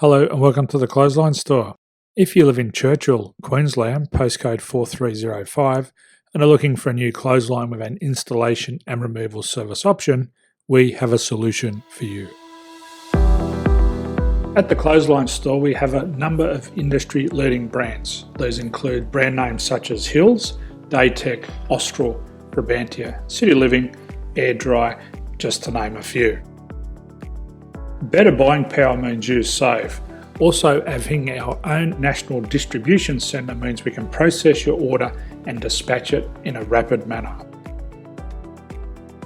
Hello and welcome to the Clothesline Store. If you live in Churchill, Queensland, postcode 4305, and are looking for a new clothesline with an installation and removal service option, we have a solution for you. At the Clothesline Store, we have a number of industry-leading brands. These include brand names such as Hills, Daytech, Austral, Brabantia, City Living, Air Dry, just to name a few. Better buying power means you save. Also, having our own national distribution centre means we can process your order and dispatch it in a rapid manner.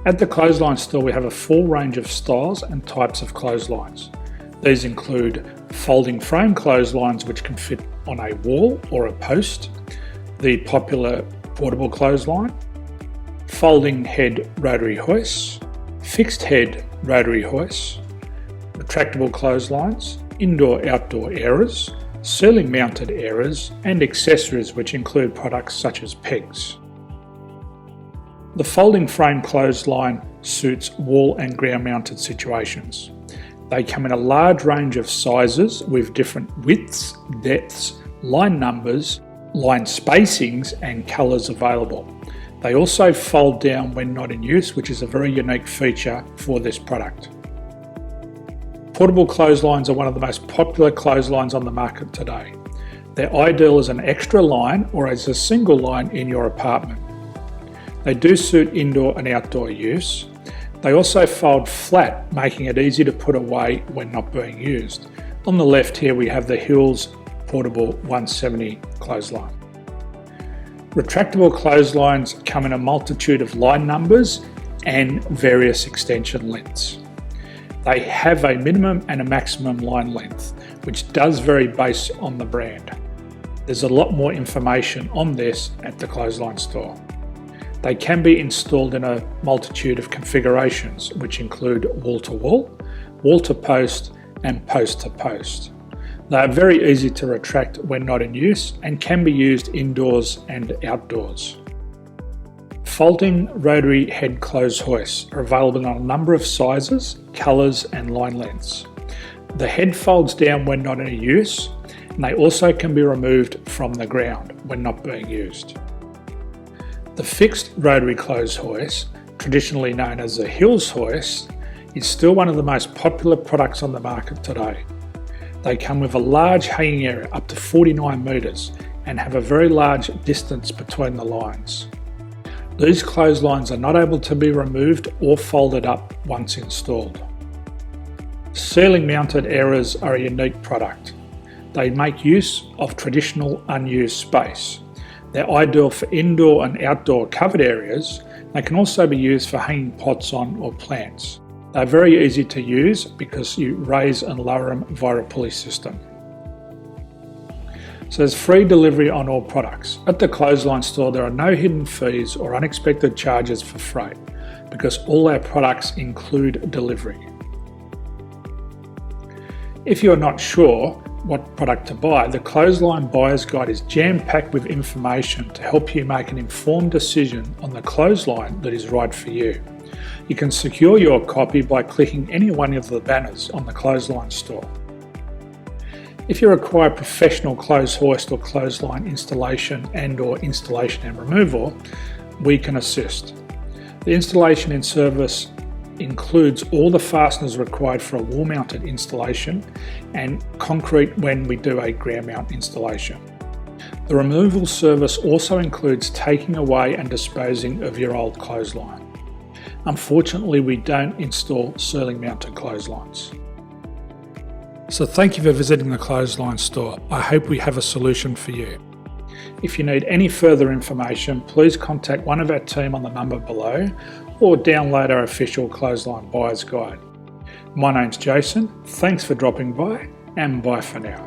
At the Clothesline Store, we have a full range of styles and types of clotheslines. These include folding frame clotheslines which can fit on a wall or a post, the popular portable clothesline, folding head rotary hoists, fixed head rotary hoists, retractable clotheslines, indoor-outdoor airers, ceiling mounted airers, and accessories which include products such as pegs. The folding frame clothesline suits wall and ground mounted situations. They come in a large range of sizes with different widths, depths, line numbers, line spacings and colours available. They also fold down when not in use, which is a very unique feature for this product. Portable clotheslines are one of the most popular clotheslines on the market today. They're ideal as an extra line or as a single line in your apartment. They do suit indoor and outdoor use. They also fold flat, making it easy to put away when not being used. On the left here we have the Hills Portable 170 clothesline. Retractable clotheslines come in a multitude of line numbers and various extension lengths. They have a minimum and a maximum line length, which does vary based on the brand. There's a lot more information on this at the Clothesline Store. They can be installed in a multitude of configurations, which include wall-to-wall, wall-to-post, and post-to-post. They are very easy to retract when not in use and can be used indoors and outdoors. Folding rotary head clothes hoists are available in a number of sizes, colours and line lengths. The head folds down when not in use, and they also can be removed from the ground when not being used. The fixed rotary clothes hoist, traditionally known as the Hills hoist, is still one of the most popular products on the market today. They come with a large hanging area up to 49 metres and have a very large distance between the lines. These clotheslines are not able to be removed or folded up once installed. Ceiling mounted airers are a unique product. They make use of traditional unused space. They're ideal for indoor and outdoor covered areas. They can also be used for hanging pots on or plants. They're very easy to use because you raise and lower them via a pulley system. So there's free delivery on all products. At the Clothesline Store, there are no hidden fees or unexpected charges for freight because all our products include delivery. If you're not sure what product to buy, the Clothesline Buyer's Guide is jam-packed with information to help you make an informed decision on the clothesline that is right for you. You can secure your copy by clicking any one of the banners on the Clothesline Store. If you require professional clothes hoist or clothesline installation and/or installation and removal, we can assist. The installation and service includes all the fasteners required for a wall-mounted installation and concrete when we do a ground mount installation. The removal service also includes taking away and disposing of your old clothesline. Unfortunately, we don't install ceiling mounted clotheslines. So thank you for visiting the Clothesline Store. I hope we have a solution for you. If you need any further information, please contact one of our team on the number below or download our official Clothesline Buyer's Guide. My name's Jason, thanks for dropping by and bye for now.